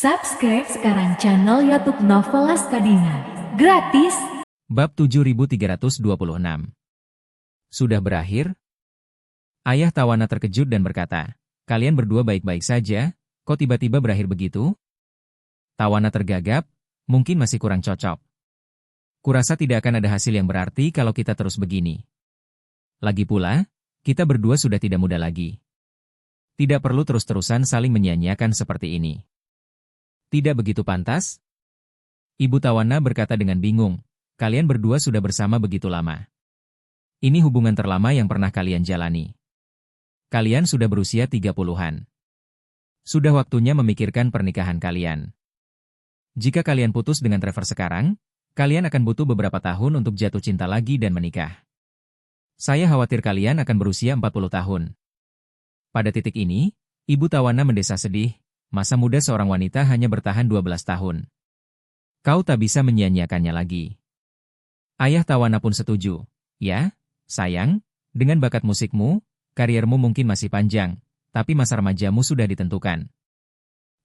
Subscribe sekarang channel YouTube Novelas Kadina. Gratis. Bab 7326. Sudah berakhir? Ayah Tawana terkejut dan berkata, "Kalian berdua baik-baik saja, kok tiba-tiba berakhir begitu?" Tawana tergagap, mungkin masih kurang cocok. Kurasa tidak akan ada hasil yang berarti kalau kita terus begini. Lagi pula, kita berdua sudah tidak muda lagi. Tidak perlu terus-terusan saling menyia-nyiakan seperti ini. Tidak begitu pantas? Ibu Tawana berkata dengan bingung, "Kalian berdua sudah bersama begitu lama. Ini hubungan terlama yang pernah kalian jalani. Kalian sudah berusia 30-an. Sudah waktunya memikirkan pernikahan kalian. Jika kalian putus dengan Trevor sekarang, kalian akan butuh beberapa tahun untuk jatuh cinta lagi dan menikah. Saya khawatir kalian akan berusia 40 tahun. Pada titik ini, Ibu Tawana mendesah sedih. Masa muda seorang wanita hanya bertahan 12 tahun. Kau tak bisa menyia-nyiakannya lagi." Ayah Tawana pun setuju. "Ya, sayang, dengan bakat musikmu, kariermu mungkin masih panjang, tapi masa remajamu sudah ditentukan.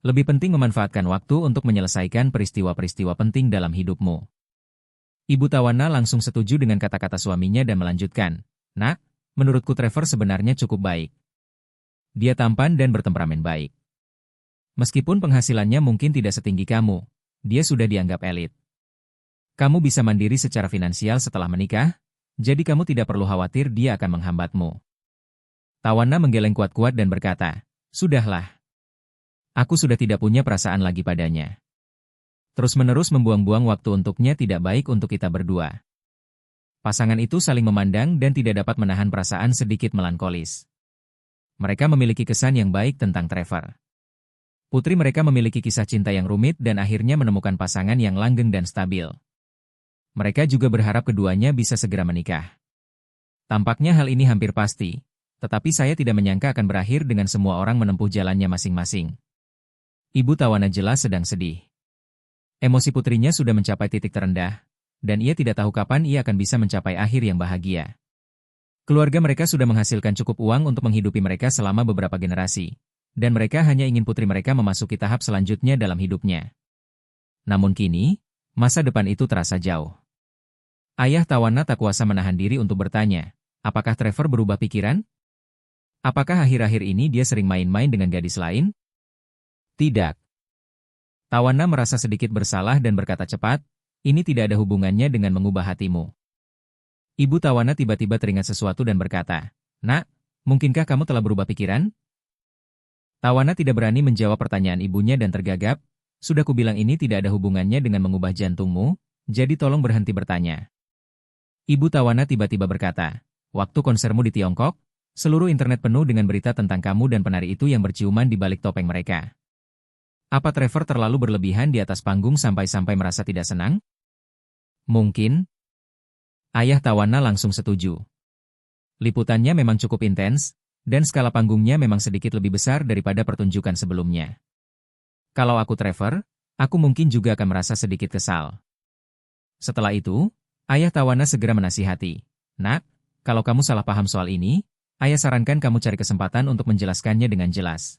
Lebih penting memanfaatkan waktu untuk menyelesaikan peristiwa-peristiwa penting dalam hidupmu." Ibu Tawana langsung setuju dengan kata-kata suaminya dan melanjutkan, "Nak, menurutku Trevor sebenarnya cukup baik. Dia tampan dan bertemperamen baik. Meskipun penghasilannya mungkin tidak setinggi kamu, dia sudah dianggap elit. Kamu bisa mandiri secara finansial setelah menikah, jadi kamu tidak perlu khawatir dia akan menghambatmu." Tawana menggeleng kuat-kuat dan berkata, "Sudahlah. Aku sudah tidak punya perasaan lagi padanya. Terus-menerus membuang-buang waktu untuknya tidak baik untuk kita berdua." Pasangan itu saling memandang dan tidak dapat menahan perasaan sedikit melankolis. Mereka memiliki kesan yang baik tentang Trevor. Putri mereka memiliki kisah cinta yang rumit dan akhirnya menemukan pasangan yang langgeng dan stabil. Mereka juga berharap keduanya bisa segera menikah. Tampaknya hal ini hampir pasti, tetapi saya tidak menyangka akan berakhir dengan semua orang menempuh jalannya masing-masing. Ibu Tawana jelas sedang sedih. Emosi putrinya sudah mencapai titik terendah, dan ia tidak tahu kapan ia akan bisa mencapai akhir yang bahagia. Keluarga mereka sudah menghasilkan cukup uang untuk menghidupi mereka selama beberapa generasi. Dan mereka hanya ingin putri mereka memasuki tahap selanjutnya dalam hidupnya. Namun kini, masa depan itu terasa jauh. Ayah Tawana tak kuasa menahan diri untuk bertanya, apakah Trevor berubah pikiran? Apakah akhir-akhir ini dia sering main-main dengan gadis lain? Tidak. Tawana merasa sedikit bersalah dan berkata cepat, "Ini tidak ada hubungannya dengan mengubah hatimu." Ibu Tawana tiba-tiba teringat sesuatu dan berkata, "Nak, mungkinkah kamu telah berubah pikiran?" Tawana tidak berani menjawab pertanyaan ibunya dan tergagap, "Sudah kubilang ini tidak ada hubungannya dengan mengubah jantungmu, jadi tolong berhenti bertanya." Ibu Tawana tiba-tiba berkata, "Waktu konsermu di Tiongkok, seluruh internet penuh dengan berita tentang kamu dan penari itu yang berciuman di balik topeng mereka. Apa Trevor terlalu berlebihan di atas panggung sampai-sampai merasa tidak senang?" "Mungkin." Ayah Tawana langsung setuju. Liputannya memang cukup intens, dan skala panggungnya memang sedikit lebih besar daripada pertunjukan sebelumnya. Kalau aku Trevor, aku mungkin juga akan merasa sedikit kesal. Setelah itu, Ayah Tawana segera menasihati, "Nak, kalau kamu salah paham soal ini, Ayah sarankan kamu cari kesempatan untuk menjelaskannya dengan jelas.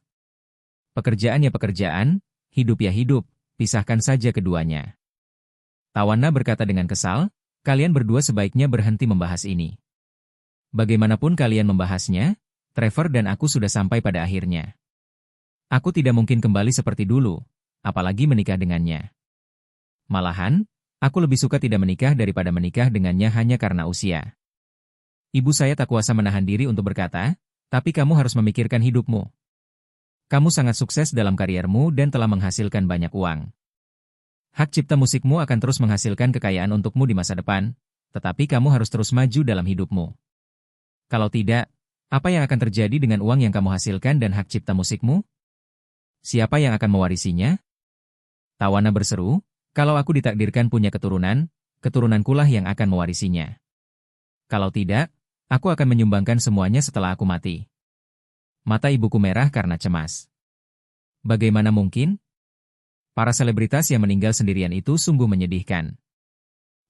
Pekerjaan ya pekerjaan, hidup ya hidup, pisahkan saja keduanya." Tawana berkata dengan kesal, "Kalian berdua sebaiknya berhenti membahas ini. Bagaimanapun kalian membahasnya, Trevor dan aku sudah sampai pada akhirnya. Aku tidak mungkin kembali seperti dulu, apalagi menikah dengannya. Malahan, aku lebih suka tidak menikah daripada menikah dengannya hanya karena usia." Ibu saya tak kuasa menahan diri untuk berkata, "Tapi kamu harus memikirkan hidupmu. Kamu sangat sukses dalam kariermu dan telah menghasilkan banyak uang. Hak cipta musikmu akan terus menghasilkan kekayaan untukmu di masa depan, tetapi kamu harus terus maju dalam hidupmu. Kalau tidak, apa yang akan terjadi dengan uang yang kamu hasilkan dan hak cipta musikmu? Siapa yang akan mewarisinya?" Tawana berseru, "Kalau aku ditakdirkan punya keturunan, keturunankulah yang akan mewarisinya. Kalau tidak, aku akan menyumbangkan semuanya setelah aku mati." Mata ibuku merah karena cemas. Bagaimana mungkin? Para selebritas yang meninggal sendirian itu sungguh menyedihkan.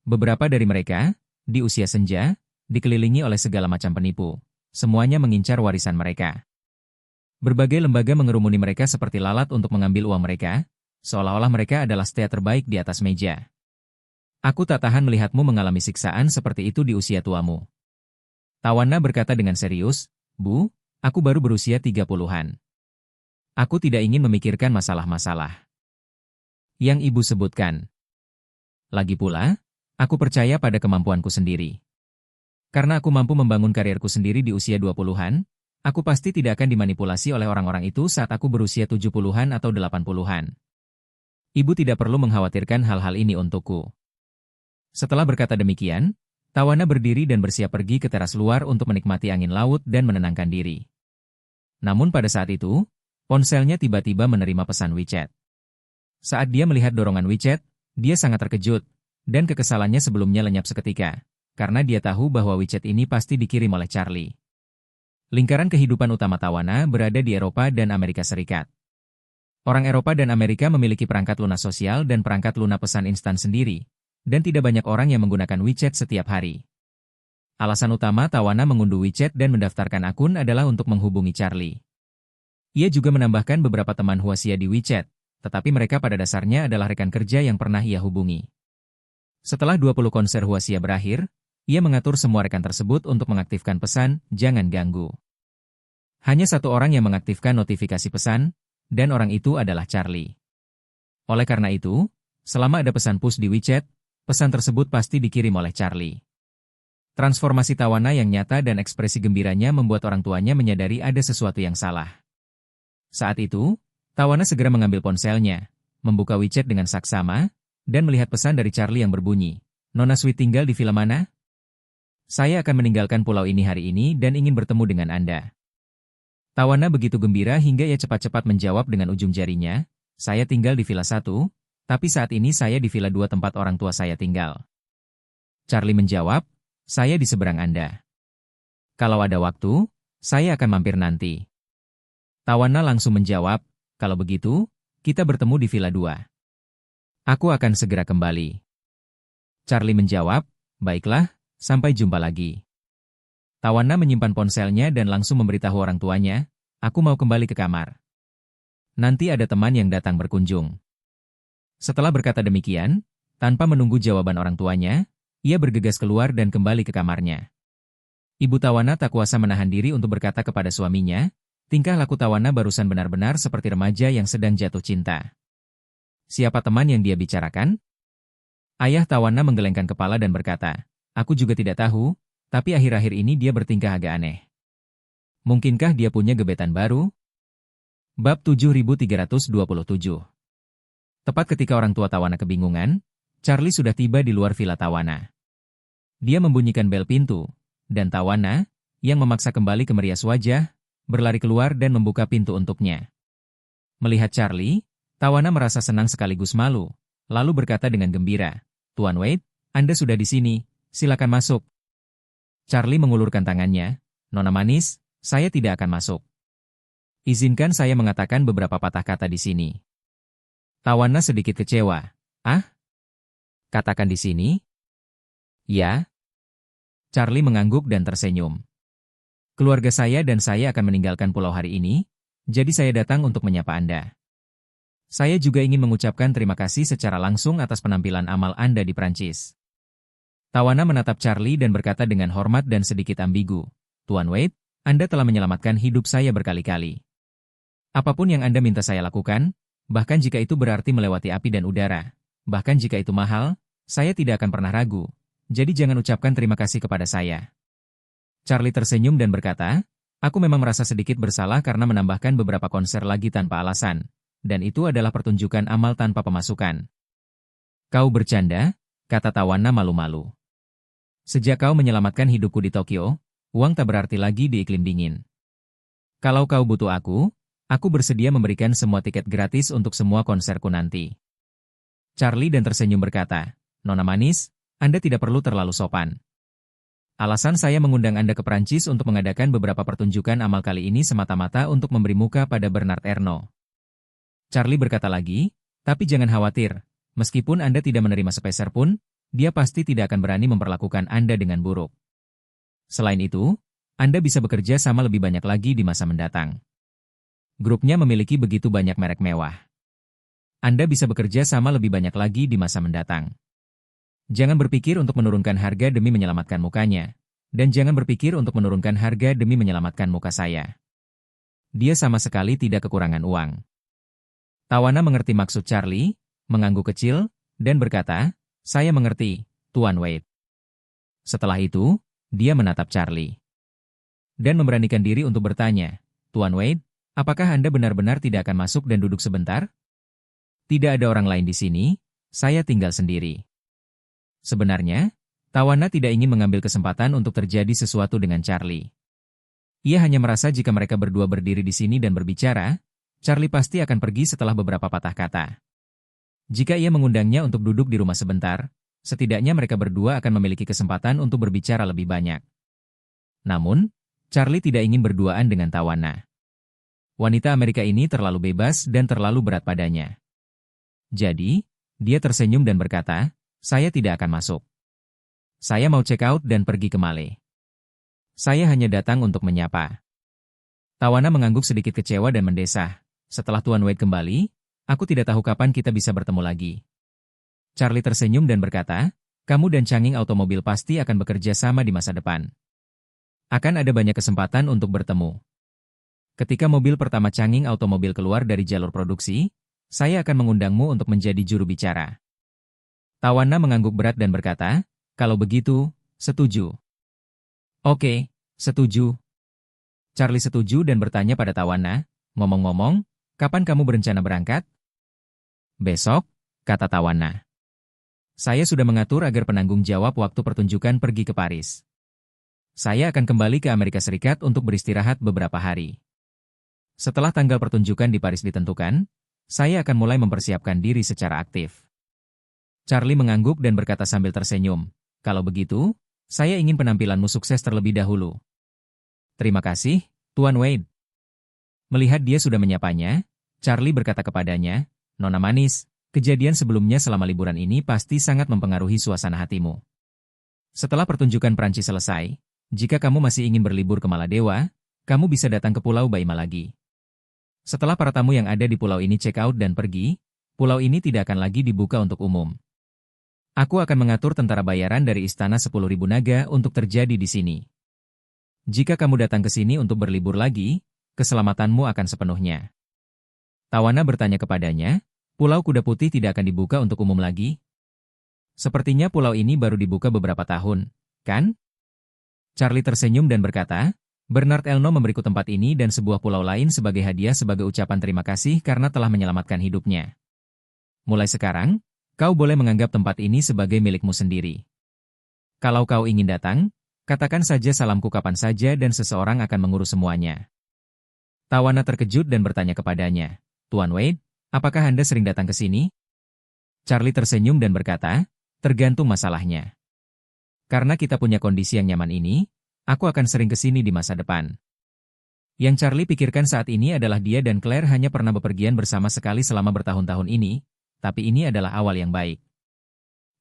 Beberapa dari mereka, di usia senja, dikelilingi oleh segala macam penipu. Semuanya mengincar warisan mereka. Berbagai lembaga mengerumuni mereka seperti lalat untuk mengambil uang mereka, seolah-olah mereka adalah setia terbaik di atas meja. Aku tak tahan melihatmu mengalami siksaan seperti itu di usia tuamu. Tawana berkata dengan serius, Bu, aku baru berusia 30-an. Aku tidak ingin memikirkan masalah-masalah yang ibu sebutkan. Lagi pula, aku percaya pada kemampuanku sendiri. Karena aku mampu membangun karirku sendiri di usia 20-an, aku pasti tidak akan dimanipulasi oleh orang-orang itu saat aku berusia 70-an atau 80-an. Ibu tidak perlu mengkhawatirkan hal-hal ini untukku. Setelah berkata demikian, Tawana berdiri dan bersiap pergi ke teras luar untuk menikmati angin laut dan menenangkan diri. Namun pada saat itu, ponselnya tiba-tiba menerima pesan WeChat. Saat dia melihat dorongan WeChat, dia sangat terkejut, dan kekesalannya sebelumnya lenyap seketika, karena dia tahu bahwa WeChat ini pasti dikirim oleh Charlie. Lingkaran kehidupan utama Tawana berada di Eropa dan Amerika Serikat. Orang Eropa dan Amerika memiliki perangkat lunas sosial dan perangkat lunas pesan instan sendiri, dan tidak banyak orang yang menggunakan WeChat setiap hari. Alasan utama Tawana mengunduh WeChat dan mendaftarkan akun adalah untuk menghubungi Charlie. Ia juga menambahkan beberapa teman Huasia di WeChat, tetapi mereka pada dasarnya adalah rekan kerja yang pernah ia hubungi. Setelah 20 konser Huasia berakhir, ia mengatur semua rekan tersebut untuk mengaktifkan pesan, jangan ganggu. Hanya satu orang yang mengaktifkan notifikasi pesan, dan orang itu adalah Charlie. Oleh karena itu, selama ada pesan push di WeChat, pesan tersebut pasti dikirim oleh Charlie. Transformasi Tawana yang nyata dan ekspresi gembiranya membuat orang tuanya menyadari ada sesuatu yang salah. Saat itu, Tawana segera mengambil ponselnya, membuka WeChat dengan saksama, dan melihat pesan dari Charlie yang berbunyi, Nona Sweet tinggal di villa mana? Saya akan meninggalkan pulau ini hari ini dan ingin bertemu dengan Anda. Tawana begitu gembira hingga ia cepat-cepat menjawab dengan ujung jarinya, saya tinggal di villa 1, tapi saat ini saya di villa 2 tempat orang tua saya tinggal. Charlie menjawab, saya di seberang Anda. Kalau ada waktu, saya akan mampir nanti. Tawana langsung menjawab, kalau begitu, kita bertemu di villa 2. Aku akan segera kembali. Charlie menjawab, baiklah, sampai jumpa lagi. Tawana menyimpan ponselnya dan langsung memberitahu orang tuanya, aku mau kembali ke kamar. Nanti ada teman yang datang berkunjung. Setelah berkata demikian, tanpa menunggu jawaban orang tuanya, ia bergegas keluar dan kembali ke kamarnya. Ibu Tawana tak kuasa menahan diri untuk berkata kepada suaminya, tingkah laku Tawana barusan benar-benar seperti remaja yang sedang jatuh cinta. Siapa teman yang dia bicarakan? Ayah Tawana menggelengkan kepala dan berkata, aku juga tidak tahu, tapi akhir-akhir ini dia bertingkah agak aneh. Mungkinkah dia punya gebetan baru? Bab 7327. Tepat ketika orang tua Tawana kebingungan, Charlie sudah tiba di luar villa Tawana. Dia membunyikan bel pintu, dan Tawana, yang memaksa kembali kemerias wajah, berlari keluar dan membuka pintu untuknya. Melihat Charlie, Tawana merasa senang sekaligus malu, lalu berkata dengan gembira, Tuan Wade, Anda sudah di sini, silakan masuk. Charlie mengulurkan tangannya, Nona manis, saya tidak akan masuk. Izinkan saya mengatakan beberapa patah kata di sini. Tawana sedikit kecewa. Ah? Katakan di sini? Ya. Charlie mengangguk dan tersenyum. Keluarga saya dan saya akan meninggalkan pulau hari ini, jadi saya datang untuk menyapa Anda. Saya juga ingin mengucapkan terima kasih secara langsung atas penampilan amal Anda di Prancis. Tawana menatap Charlie dan berkata dengan hormat dan sedikit ambigu, Tuan Wade, Anda telah menyelamatkan hidup saya berkali-kali. Apapun yang Anda minta saya lakukan, bahkan jika itu berarti melewati api dan udara, bahkan jika itu mahal, saya tidak akan pernah ragu, jadi jangan ucapkan terima kasih kepada saya. Charlie tersenyum dan berkata, aku memang merasa sedikit bersalah karena menambahkan beberapa konser lagi tanpa alasan, dan itu adalah pertunjukan amal tanpa pemasukan. Kau bercanda? Kata Tawana malu-malu. Sejak kau menyelamatkan hidupku di Tokyo, uang tak berarti lagi di iklim dingin. Kalau kau butuh aku bersedia memberikan semua tiket gratis untuk semua konserku nanti. Charlie dan tersenyum berkata, Nona manis, Anda tidak perlu terlalu sopan. Alasan saya mengundang Anda ke Prancis untuk mengadakan beberapa pertunjukan amal kali ini semata-mata untuk memberi muka pada Bernard Erno. Charlie berkata lagi, tapi jangan khawatir, meskipun Anda tidak menerima sepeser pun, dia pasti tidak akan berani memperlakukan Anda dengan buruk. Selain itu, Anda bisa bekerja sama lebih banyak lagi di masa mendatang. Grupnya memiliki begitu banyak merek mewah. Anda bisa bekerja sama lebih banyak lagi di masa mendatang. Jangan berpikir untuk menurunkan harga demi menyelamatkan mukanya. Dan jangan berpikir untuk menurunkan harga demi menyelamatkan muka saya. Dia sama sekali tidak kekurangan uang. Tawana mengerti maksud Charlie, mengangguk kecil, dan berkata, "Saya mengerti, Tuan Wade." Setelah itu, dia menatap Charlie. Dan memberanikan diri untuk bertanya, "Tuan Wade, apakah Anda benar-benar tidak akan masuk dan duduk sebentar?" "Tidak ada orang lain di sini, saya tinggal sendiri." Sebenarnya, Tawana tidak ingin mengambil kesempatan untuk terjadi sesuatu dengan Charlie. Ia hanya merasa jika mereka berdua berdiri di sini dan berbicara, Charlie pasti akan pergi setelah beberapa patah kata. Jika ia mengundangnya untuk duduk di rumah sebentar, setidaknya mereka berdua akan memiliki kesempatan untuk berbicara lebih banyak. Namun, Charlie tidak ingin berduaan dengan Tawana. Wanita Amerika ini terlalu bebas dan terlalu berat padanya. Jadi, dia tersenyum dan berkata, "Saya tidak akan masuk. Saya mau check out dan pergi ke Male. Saya hanya datang untuk menyapa." Tawana mengangguk sedikit kecewa dan mendesah. "Setelah Tuan Wade kembali, aku tidak tahu kapan kita bisa bertemu lagi." Charlie tersenyum dan berkata, "Kamu dan Changing Automobil pasti akan bekerja sama di masa depan. Akan ada banyak kesempatan untuk bertemu. Ketika mobil pertama Changing Automobil keluar dari jalur produksi, saya akan mengundangmu untuk menjadi juru bicara." Tawana mengangguk berat dan berkata, "Kalau begitu, setuju." "Oke, setuju." Charlie setuju dan bertanya pada Tawana, "Ngomong-ngomong, kapan kamu berencana berangkat?" "Besok," kata Tawana. "Saya sudah mengatur agar penanggung jawab waktu pertunjukan pergi ke Paris. Saya akan kembali ke Amerika Serikat untuk beristirahat beberapa hari. Setelah tanggal pertunjukan di Paris ditentukan, saya akan mulai mempersiapkan diri secara aktif." Charlie mengangguk dan berkata sambil tersenyum, "Kalau begitu, saya ingin penampilanmu sukses terlebih dahulu." "Terima kasih, Tuan Wade." Melihat dia sudah menyapanya, Charlie berkata kepadanya, "Nona manis, kejadian sebelumnya selama liburan ini pasti sangat mempengaruhi suasana hatimu. Setelah pertunjukan Prancis selesai, jika kamu masih ingin berlibur ke Maladewa, kamu bisa datang ke Pulau Baima lagi. Setelah para tamu yang ada di pulau ini check out dan pergi, pulau ini tidak akan lagi dibuka untuk umum. Aku akan mengatur tentara bayaran dari istana 10.000 naga untuk terjadi di sini. Jika kamu datang ke sini untuk berlibur lagi, keselamatanmu akan sepenuhnya." Tawana bertanya kepadanya, "Pulau Kuda Putih tidak akan dibuka untuk umum lagi?" "Sepertinya pulau ini baru dibuka beberapa tahun, kan?" Charlie tersenyum dan berkata, "Bernard Elno memberiku tempat ini dan sebuah pulau lain sebagai hadiah sebagai ucapan terima kasih karena telah menyelamatkan hidupnya. Mulai sekarang, kau boleh menganggap tempat ini sebagai milikmu sendiri. Kalau kau ingin datang, katakan saja salamku kapan saja dan seseorang akan mengurus semuanya." Tawana terkejut dan bertanya kepadanya, "Tuan Wade, apakah Anda sering datang ke sini?" Charlie tersenyum dan berkata, "Tergantung masalahnya. Karena kita punya kondisi yang nyaman ini, aku akan sering ke sini di masa depan." Yang Charlie pikirkan saat ini adalah dia dan Claire hanya pernah bepergian bersama sekali selama bertahun-tahun ini, tapi ini adalah awal yang baik.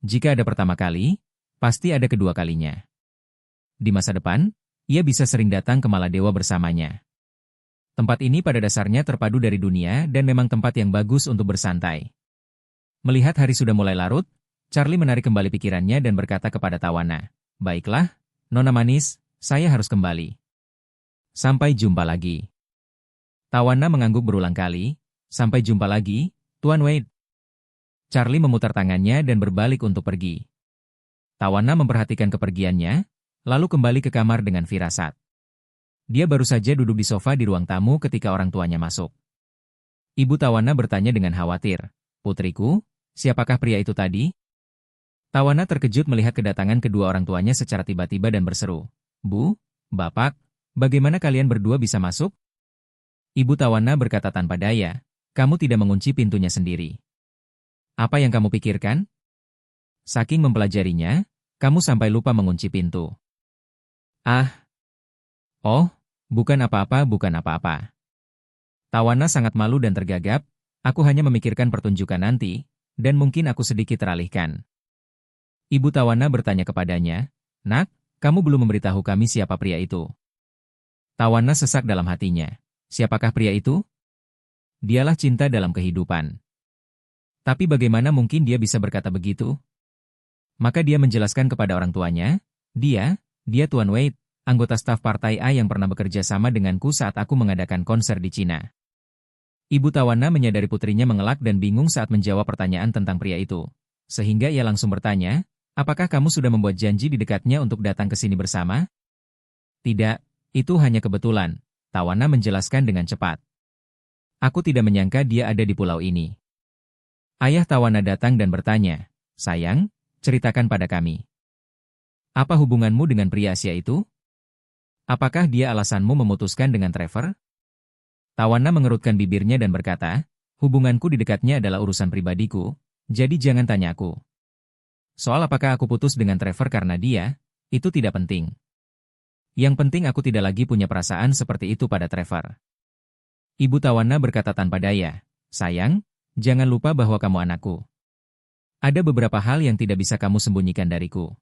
Jika ada pertama kali, pasti ada kedua kalinya. Di masa depan, ia bisa sering datang ke Maladewa bersamanya. Tempat ini pada dasarnya terpadu dari dunia dan memang tempat yang bagus untuk bersantai. Melihat hari sudah mulai larut, Charlie menarik kembali pikirannya dan berkata kepada Tawana, "Baiklah, Nona manis, saya harus kembali. Sampai jumpa lagi." Tawana mengangguk berulang kali, "Sampai jumpa lagi, Tuan Wade." Charlie memutar tangannya dan berbalik untuk pergi. Tawana memperhatikan kepergiannya, lalu kembali ke kamar dengan firasat. Dia baru saja duduk di sofa di ruang tamu ketika orang tuanya masuk. Ibu Tawana bertanya dengan khawatir, "Putriku, siapakah pria itu tadi?" Tawana terkejut melihat kedatangan kedua orang tuanya secara tiba-tiba dan berseru, "Bu, Bapak, bagaimana kalian berdua bisa masuk?" Ibu Tawana berkata tanpa daya, "Kamu tidak mengunci pintunya sendiri. Apa yang kamu pikirkan? Saking mempelajarinya, kamu sampai lupa mengunci pintu." "Ah, oh, bukan apa-apa, bukan apa-apa." Tawana sangat malu dan tergagap, "Aku hanya memikirkan pertunjukan nanti, dan mungkin aku sedikit teralihkan." Ibu Tawana bertanya kepadanya, "Nak, kamu belum memberitahu kami siapa pria itu." Tawana sesak dalam hatinya, "Siapakah pria itu?" "Dialah cinta dalam kehidupan." Tapi bagaimana mungkin dia bisa berkata begitu? Maka dia menjelaskan kepada orang tuanya, dia Tuan Wade, anggota staf Partai A yang pernah bekerja sama denganku saat aku mengadakan konser di Cina. Ibu Tawana menyadari putrinya mengelak dan bingung saat menjawab pertanyaan tentang pria itu. Sehingga ia langsung bertanya, apakah kamu sudah membuat janji di dekatnya untuk datang ke sini bersama? Tidak, itu hanya kebetulan, Tawana menjelaskan dengan cepat. Aku tidak menyangka dia ada di pulau ini. Ayah Tawana datang dan bertanya, sayang, ceritakan pada kami. Apa hubunganmu dengan pria Asia itu? Apakah dia alasanmu memutuskan dengan Trevor? Tawana mengerutkan bibirnya dan berkata, hubunganku di dekatnya adalah urusan pribadiku, jadi jangan tanya aku. Soal apakah aku putus dengan Trevor karena dia, itu tidak penting. Yang penting aku tidak lagi punya perasaan seperti itu pada Trevor. Ibu Tawana berkata tanpa daya, sayang, jangan lupa bahwa kamu anakku. Ada beberapa hal yang tidak bisa kamu sembunyikan dariku.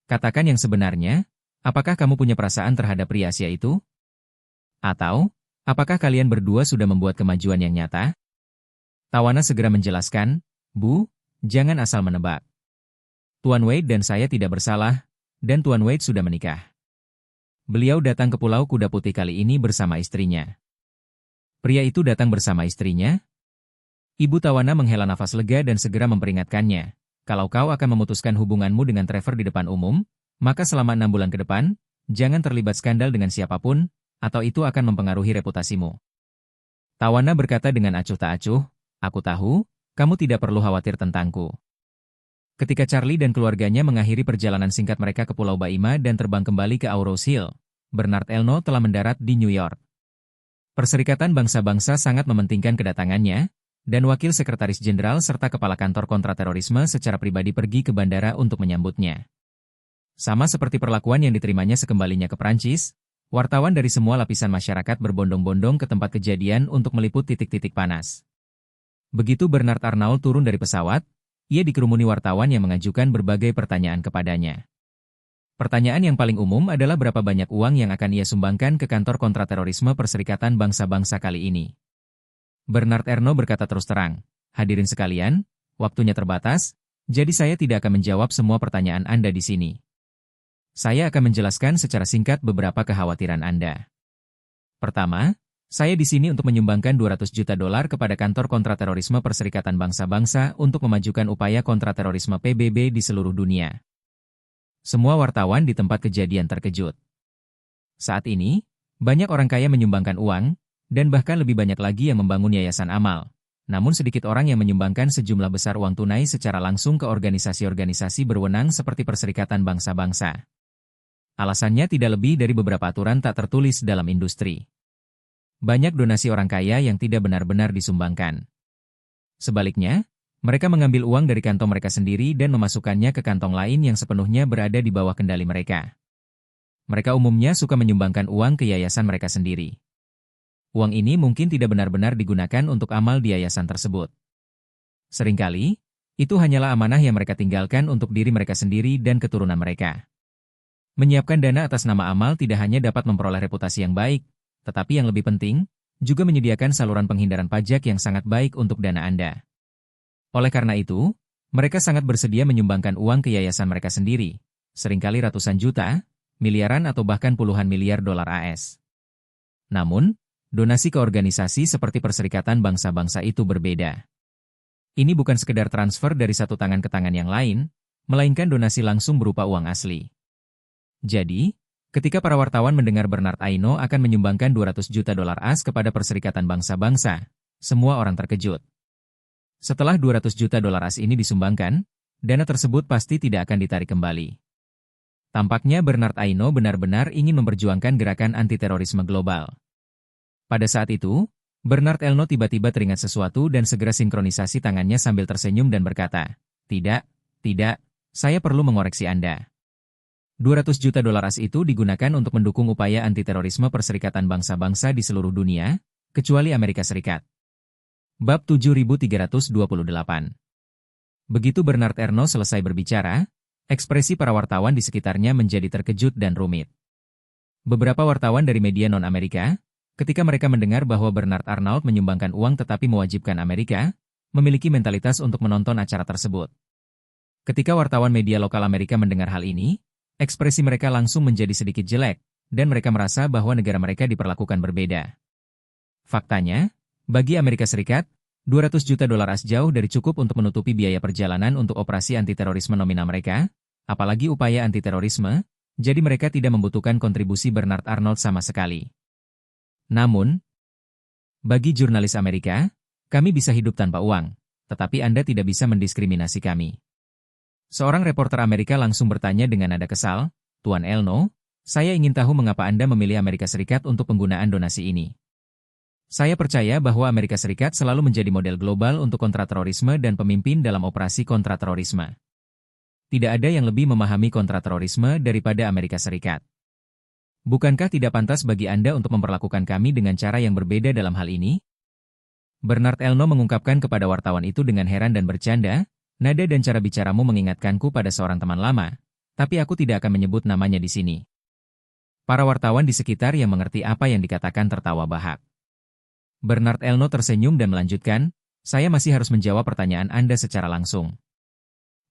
Katakan yang sebenarnya, apakah kamu punya perasaan terhadap pria Asia itu? Atau, apakah kalian berdua sudah membuat kemajuan yang nyata? Tawana segera menjelaskan, Bu, jangan asal menebak. Tuan Wade dan saya tidak bersalah, dan Tuan Wade sudah menikah. Beliau datang ke Pulau Kuda Putih kali ini bersama istrinya. Pria itu datang bersama istrinya? Ibu Tawana menghela nafas lega dan segera memperingatkannya. Kalau kau akan memutuskan hubunganmu dengan Trevor di depan umum, maka selama 6 bulan ke depan, jangan terlibat skandal dengan siapapun, atau itu akan mempengaruhi reputasimu. Tawana berkata dengan acuh tak acuh, aku tahu, kamu tidak perlu khawatir tentangku. Ketika Charlie dan keluarganya mengakhiri perjalanan singkat mereka ke Pulau Baima dan terbang kembali ke Auro's Hill, Bernard Elno telah mendarat di New York. Perserikatan Bangsa-Bangsa sangat mementingkan kedatangannya, dan Wakil Sekretaris Jenderal serta Kepala Kantor Kontraterorisme secara pribadi pergi ke bandara untuk menyambutnya. Sama seperti perlakuan yang diterimanya sekembalinya ke Prancis, wartawan dari semua lapisan masyarakat berbondong-bondong ke tempat kejadian untuk meliput titik-titik panas. Begitu Bernard Arnault turun dari pesawat, ia dikerumuni wartawan yang mengajukan berbagai pertanyaan kepadanya. Pertanyaan yang paling umum adalah berapa banyak uang yang akan ia sumbangkan ke kantor kontraterorisme Perserikatan Bangsa-Bangsa kali ini. Bernard Arnault berkata terus terang, hadirin sekalian, waktunya terbatas, jadi saya tidak akan menjawab semua pertanyaan Anda di sini. Saya akan menjelaskan secara singkat beberapa kekhawatiran Anda. Pertama, saya di sini untuk menyumbangkan $200 juta kepada kantor kontraterorisme Perserikatan Bangsa-Bangsa untuk memajukan upaya kontraterorisme PBB di seluruh dunia. Semua wartawan di tempat kejadian terkejut. Saat ini, banyak orang kaya menyumbangkan uang, dan bahkan lebih banyak lagi yang membangun yayasan amal. Namun sedikit orang yang menyumbangkan sejumlah besar uang tunai secara langsung ke organisasi-organisasi berwenang seperti Perserikatan Bangsa-Bangsa. Alasannya tidak lebih dari beberapa aturan tak tertulis dalam industri. Banyak donasi orang kaya yang tidak benar-benar disumbangkan. Sebaliknya, mereka mengambil uang dari kantong mereka sendiri dan memasukkannya ke kantong lain yang sepenuhnya berada di bawah kendali mereka. Mereka umumnya suka menyumbangkan uang ke yayasan mereka sendiri. Uang ini mungkin tidak benar-benar digunakan untuk amal di yayasan tersebut. Seringkali, itu hanyalah amanah yang mereka tinggalkan untuk diri mereka sendiri dan keturunan mereka. Menyiapkan dana atas nama amal tidak hanya dapat memperoleh reputasi yang baik, tetapi yang lebih penting, juga menyediakan saluran penghindaran pajak yang sangat baik untuk dana Anda. Oleh karena itu, mereka sangat bersedia menyumbangkan uang ke yayasan mereka sendiri, seringkali ratusan juta, miliaran atau bahkan puluhan miliar dolar AS. Namun, donasi ke organisasi seperti Perserikatan Bangsa-Bangsa itu berbeda. Ini bukan sekedar transfer dari satu tangan ke tangan yang lain, melainkan donasi langsung berupa uang asli. Jadi, ketika para wartawan mendengar Bernard Arnault akan menyumbangkan $200 juta AS kepada Perserikatan Bangsa-Bangsa, semua orang terkejut. Setelah $200 juta AS ini disumbangkan, dana tersebut pasti tidak akan ditarik kembali. Tampaknya Bernard Arnault benar-benar ingin memperjuangkan gerakan anti-terorisme global. Pada saat itu, Bernard Arnault tiba-tiba teringat sesuatu dan segera sinkronisasi tangannya sambil tersenyum dan berkata, tidak, saya perlu mengoreksi Anda. $200 juta AS itu digunakan untuk mendukung upaya anti-terorisme Perserikatan Bangsa-Bangsa di seluruh dunia, kecuali Amerika Serikat. Bab 7328. Begitu Bernard Arnault selesai berbicara, ekspresi para wartawan di sekitarnya menjadi terkejut dan rumit. Beberapa wartawan dari media non-Amerika, ketika mereka mendengar bahwa Bernard Arnault menyumbangkan uang tetapi mewajibkan Amerika, memiliki mentalitas untuk menonton acara tersebut. Ketika wartawan media lokal Amerika mendengar hal ini, ekspresi mereka langsung menjadi sedikit jelek, dan mereka merasa bahwa negara mereka diperlakukan berbeda. Faktanya, bagi Amerika Serikat, 200 juta dolar AS jauh dari cukup untuk menutupi biaya perjalanan untuk operasi antiterorisme nominal mereka, apalagi upaya antiterorisme, jadi mereka tidak membutuhkan kontribusi Bernard Arnold sama sekali. Namun, bagi jurnalis Amerika, kami bisa hidup tanpa uang, tetapi Anda tidak bisa mendiskriminasi kami. Seorang reporter Amerika langsung bertanya dengan nada kesal, "Tuan Elno, saya ingin tahu mengapa Anda memilih Amerika Serikat untuk penggunaan donasi ini. Saya percaya bahwa Amerika Serikat selalu menjadi model global untuk kontraterorisme dan pemimpin dalam operasi kontraterorisme. Tidak ada yang lebih memahami kontraterorisme daripada Amerika Serikat. Bukankah tidak pantas bagi Anda untuk memperlakukan kami dengan cara yang berbeda dalam hal ini?" Bernard Elno mengungkapkan kepada wartawan itu dengan heran dan bercanda, "Nada dan cara bicaramu mengingatkanku pada seorang teman lama, tapi aku tidak akan menyebut namanya di sini." Para wartawan di sekitar yang mengerti apa yang dikatakan tertawa bahak. Bernard Elno tersenyum dan melanjutkan, "Saya masih harus menjawab pertanyaan Anda secara langsung.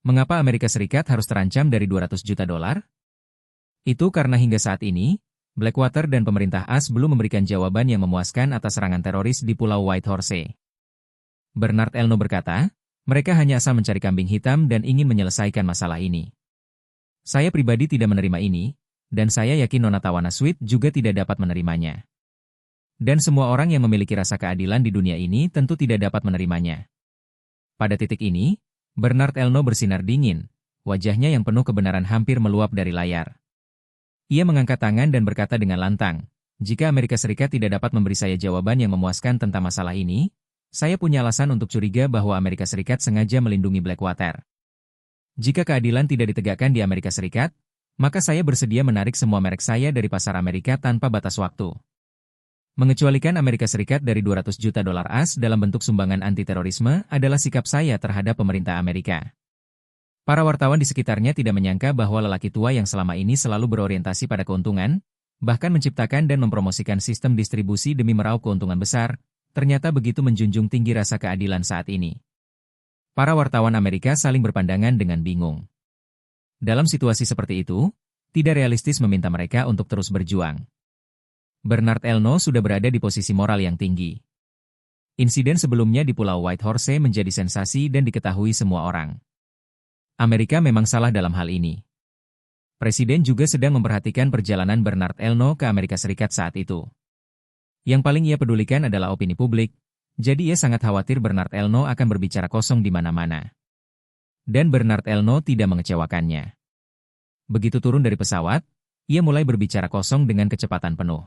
Mengapa Amerika Serikat harus terancam dari 200 juta dolar? Itu karena hingga saat ini, Blackwater dan pemerintah AS belum memberikan jawaban yang memuaskan atas serangan teroris di Pulau Whitehorse." Bernard Elno berkata, "Mereka hanya asal mencari kambing hitam dan ingin menyelesaikan masalah ini. Saya pribadi tidak menerima ini, dan saya yakin Nona Tawana Sweet juga tidak dapat menerimanya. Dan semua orang yang memiliki rasa keadilan di dunia ini tentu tidak dapat menerimanya." Pada titik ini, Bernard Elno bersinar dingin, wajahnya yang penuh kebenaran hampir meluap dari layar. Ia mengangkat tangan dan berkata dengan lantang, "Jika Amerika Serikat tidak dapat memberi saya jawaban yang memuaskan tentang masalah ini, saya punya alasan untuk curiga bahwa Amerika Serikat sengaja melindungi Blackwater. Jika keadilan tidak ditegakkan di Amerika Serikat, maka saya bersedia menarik semua merek saya dari pasar Amerika tanpa batas waktu. Mengecualikan Amerika Serikat dari 200 juta dolar AS dalam bentuk sumbangan anti-terorisme adalah sikap saya terhadap pemerintah Amerika." Para wartawan di sekitarnya tidak menyangka bahwa lelaki tua yang selama ini selalu berorientasi pada keuntungan, bahkan menciptakan dan mempromosikan sistem distribusi demi meraup keuntungan besar, ternyata begitu menjunjung tinggi rasa keadilan saat ini. Para wartawan Amerika saling berpandangan dengan bingung. Dalam situasi seperti itu, tidak realistis meminta mereka untuk terus berjuang. Bernard Elno sudah berada di posisi moral yang tinggi. Insiden sebelumnya di Pulau Whitehorse menjadi sensasi dan diketahui semua orang. Amerika memang salah dalam hal ini. Presiden juga sedang memperhatikan perjalanan Bernard Elno ke Amerika Serikat saat itu. Yang paling ia pedulikan adalah opini publik, jadi ia sangat khawatir Bernard Elno akan berbicara kosong di mana-mana. Dan Bernard Elno tidak mengecewakannya. Begitu turun dari pesawat, ia mulai berbicara kosong dengan kecepatan penuh.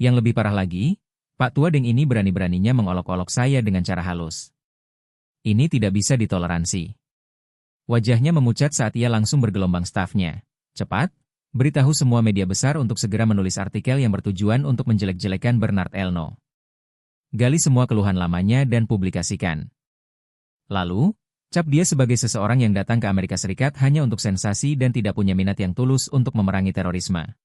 Yang lebih parah lagi, Pak Tua Deng ini berani-beraninya mengolok-olok saya dengan cara halus. Ini tidak bisa ditoleransi. Wajahnya memucat saat ia langsung bergelombang stafnya. "Cepat, beritahu semua media besar untuk segera menulis artikel yang bertujuan untuk menjelek-jelekan Bernard Elno. Gali semua keluhan lamanya dan publikasikan. Lalu, cap dia sebagai seseorang yang datang ke Amerika Serikat hanya untuk sensasi dan tidak punya minat yang tulus untuk memerangi terorisme."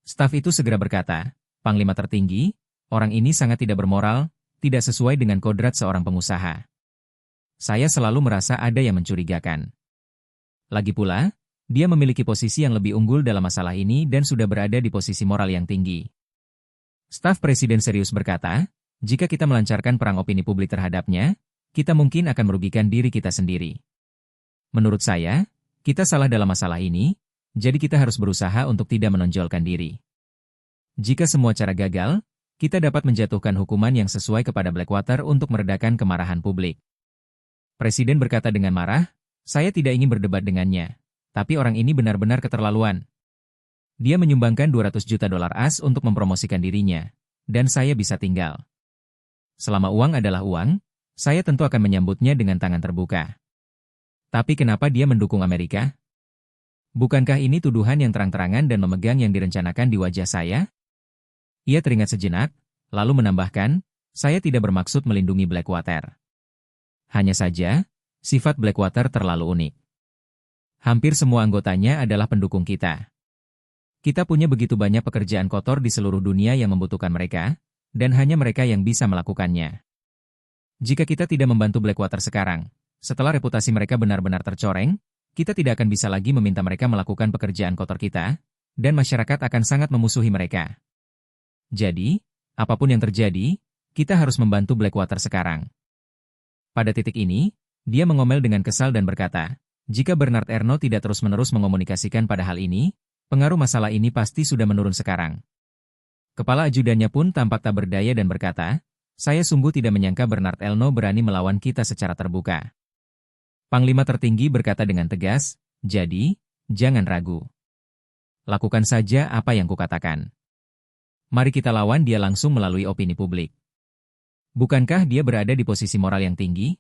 Staf itu segera berkata, "Panglima tertinggi, orang ini sangat tidak bermoral, tidak sesuai dengan kodrat seorang pengusaha. Saya selalu merasa ada yang mencurigakan. Lagi pula, dia memiliki posisi yang lebih unggul dalam masalah ini dan sudah berada di posisi moral yang tinggi." Staf Presiden serius berkata, "Jika kita melancarkan perang opini publik terhadapnya, kita mungkin akan merugikan diri kita sendiri. Menurut saya, kita salah dalam masalah ini, jadi kita harus berusaha untuk tidak menonjolkan diri. Jika semua cara gagal, kita dapat menjatuhkan hukuman yang sesuai kepada Blackwater untuk meredakan kemarahan publik." Presiden berkata dengan marah, "Saya tidak ingin berdebat dengannya, tapi orang ini benar-benar keterlaluan. Dia menyumbangkan 200 juta dolar AS untuk mempromosikan dirinya, dan saya bisa tinggal. Selama uang adalah uang, saya tentu akan menyambutnya dengan tangan terbuka. Tapi kenapa dia mendukung Amerika? Bukankah ini tuduhan yang terang-terangan dan memegang yang direncanakan di wajah saya?" Ia teringat sejenak, lalu menambahkan, "Saya tidak bermaksud melindungi Blackwater. Hanya saja, sifat Blackwater terlalu unik. Hampir semua anggotanya adalah pendukung kita. Kita punya begitu banyak pekerjaan kotor di seluruh dunia yang membutuhkan mereka, dan hanya mereka yang bisa melakukannya. Jika kita tidak membantu Blackwater sekarang, setelah reputasi mereka benar-benar tercoreng, kita tidak akan bisa lagi meminta mereka melakukan pekerjaan kotor kita, dan masyarakat akan sangat memusuhi mereka. Jadi, apapun yang terjadi, kita harus membantu Blackwater sekarang. Pada titik ini, dia mengomel dengan kesal dan berkata, jika Bernard Arnault tidak terus-menerus mengomunikasikan pada hal ini, pengaruh masalah ini pasti sudah menurun sekarang. Kepala ajudannya pun tampak tak berdaya dan berkata, saya sungguh tidak menyangka Bernard Arnault berani melawan kita secara terbuka. Panglima tertinggi berkata dengan tegas, jadi, jangan ragu. Lakukan saja apa yang kukatakan. Mari kita lawan dia langsung melalui opini publik. Bukankah dia berada di posisi moral yang tinggi?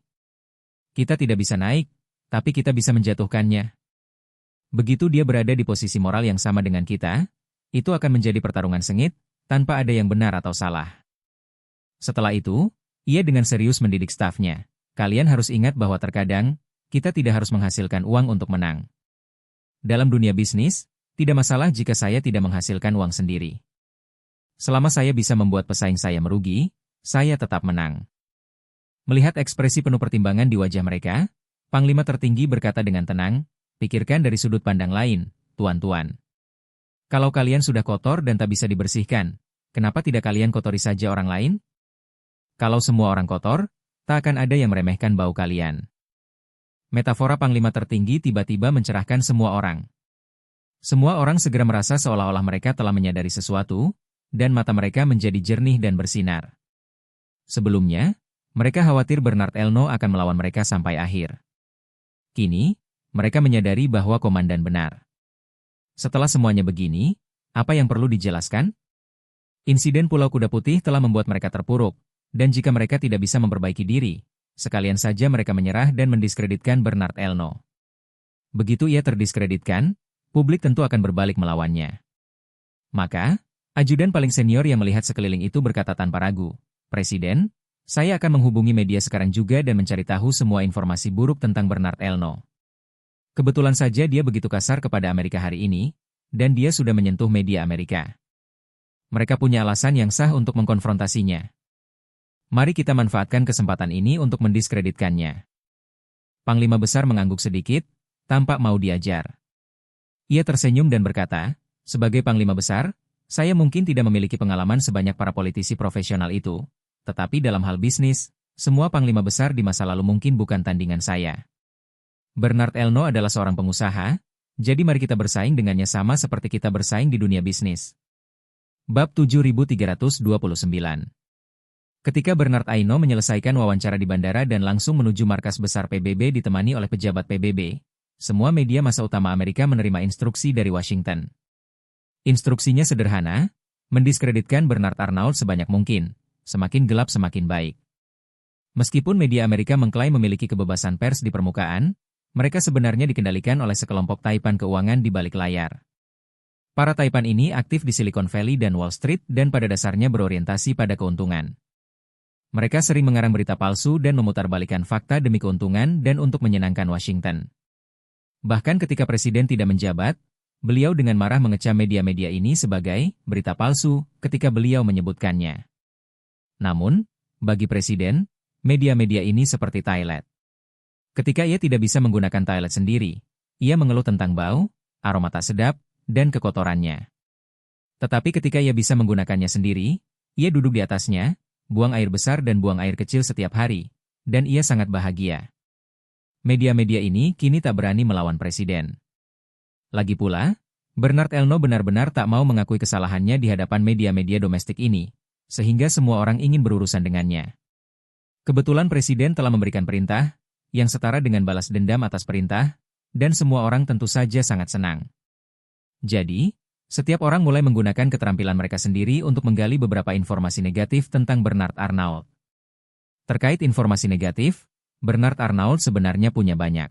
Kita tidak bisa naik, tapi kita bisa menjatuhkannya. Begitu dia berada di posisi moral yang sama dengan kita, itu akan menjadi pertarungan sengit, tanpa ada yang benar atau salah. Setelah itu, ia dengan serius mendidik stafnya. Kalian harus ingat bahwa terkadang, kita tidak harus menghasilkan uang untuk menang. Dalam dunia bisnis, tidak masalah jika saya tidak menghasilkan uang sendiri. Selama saya bisa membuat pesaing saya merugi, saya tetap menang. Melihat ekspresi penuh pertimbangan di wajah mereka, Panglima tertinggi berkata dengan tenang, pikirkan dari sudut pandang lain, tuan-tuan. Kalau kalian sudah kotor dan tak bisa dibersihkan, kenapa tidak kalian kotori saja orang lain? Kalau semua orang kotor, tak akan ada yang meremehkan bau kalian. Metafora Panglima tertinggi tiba-tiba mencerahkan semua orang. Semua orang segera merasa seolah-olah mereka telah menyadari sesuatu, dan mata mereka menjadi jernih dan bersinar. Sebelumnya, mereka khawatir Bernard Arnault akan melawan mereka sampai akhir. Kini, mereka menyadari bahwa komandan benar. Setelah semuanya begini, apa yang perlu dijelaskan? Insiden Pulau Kuda Putih telah membuat mereka terpuruk, dan jika mereka tidak bisa memperbaiki diri, sekalian saja mereka menyerah dan mendiskreditkan Bernard Arnault. Begitu ia terdiskreditkan, publik tentu akan berbalik melawannya. Maka, ajudan paling senior yang melihat sekeliling itu berkata tanpa ragu, Presiden, saya akan menghubungi media sekarang juga dan mencari tahu semua informasi buruk tentang Bernard Arnault. Kebetulan saja dia begitu kasar kepada Amerika hari ini, dan dia sudah menyentuh media Amerika. Mereka punya alasan yang sah untuk mengkonfrontasinya. Mari kita manfaatkan kesempatan ini untuk mendiskreditkannya. Panglima Besar mengangguk sedikit, tampak mau diajar. Ia tersenyum dan berkata, sebagai Panglima Besar, saya mungkin tidak memiliki pengalaman sebanyak para politisi profesional itu, tetapi dalam hal bisnis, semua Panglima Besar di masa lalu mungkin bukan tandingan saya. Bernard Arnault adalah seorang pengusaha, jadi mari kita bersaing dengannya sama seperti kita bersaing di dunia bisnis. Bab 7329. Ketika Bernard Arnault menyelesaikan wawancara di bandara dan langsung menuju markas besar PBB ditemani oleh pejabat PBB, semua media massa utama Amerika menerima instruksi dari Washington. Instruksinya sederhana, mendiskreditkan Bernard Arnault sebanyak mungkin, semakin gelap semakin baik. Meskipun media Amerika mengklaim memiliki kebebasan pers di permukaan, mereka sebenarnya dikendalikan oleh sekelompok taipan keuangan di balik layar. Para taipan ini aktif di Silicon Valley dan Wall Street dan pada dasarnya berorientasi pada keuntungan. Mereka sering mengarang berita palsu dan memutarbalikkan fakta demi keuntungan dan untuk menyenangkan Washington. Bahkan ketika Presiden tidak menjabat, beliau dengan marah mengecam media-media ini sebagai berita palsu ketika beliau menyebutkannya. Namun, bagi Presiden, media-media ini seperti toilet. Ketika ia tidak bisa menggunakan toilet sendiri, ia mengeluh tentang bau, aroma tak sedap, dan kekotorannya. Tetapi ketika ia bisa menggunakannya sendiri, ia duduk di atasnya, buang air besar dan buang air kecil setiap hari, dan ia sangat bahagia. Media-media ini kini tak berani melawan Presiden. Lagi pula, Bernard Arnault benar-benar tak mau mengakui kesalahannya di hadapan media-media domestik ini, sehingga semua orang ingin berurusan dengannya. Kebetulan Presiden telah memberikan perintah, yang setara dengan balas dendam atas perintah, dan semua orang tentu saja sangat senang. Jadi, setiap orang mulai menggunakan keterampilan mereka sendiri untuk menggali beberapa informasi negatif tentang Bernard Arnault. Terkait informasi negatif, Bernard Arnault sebenarnya punya banyak.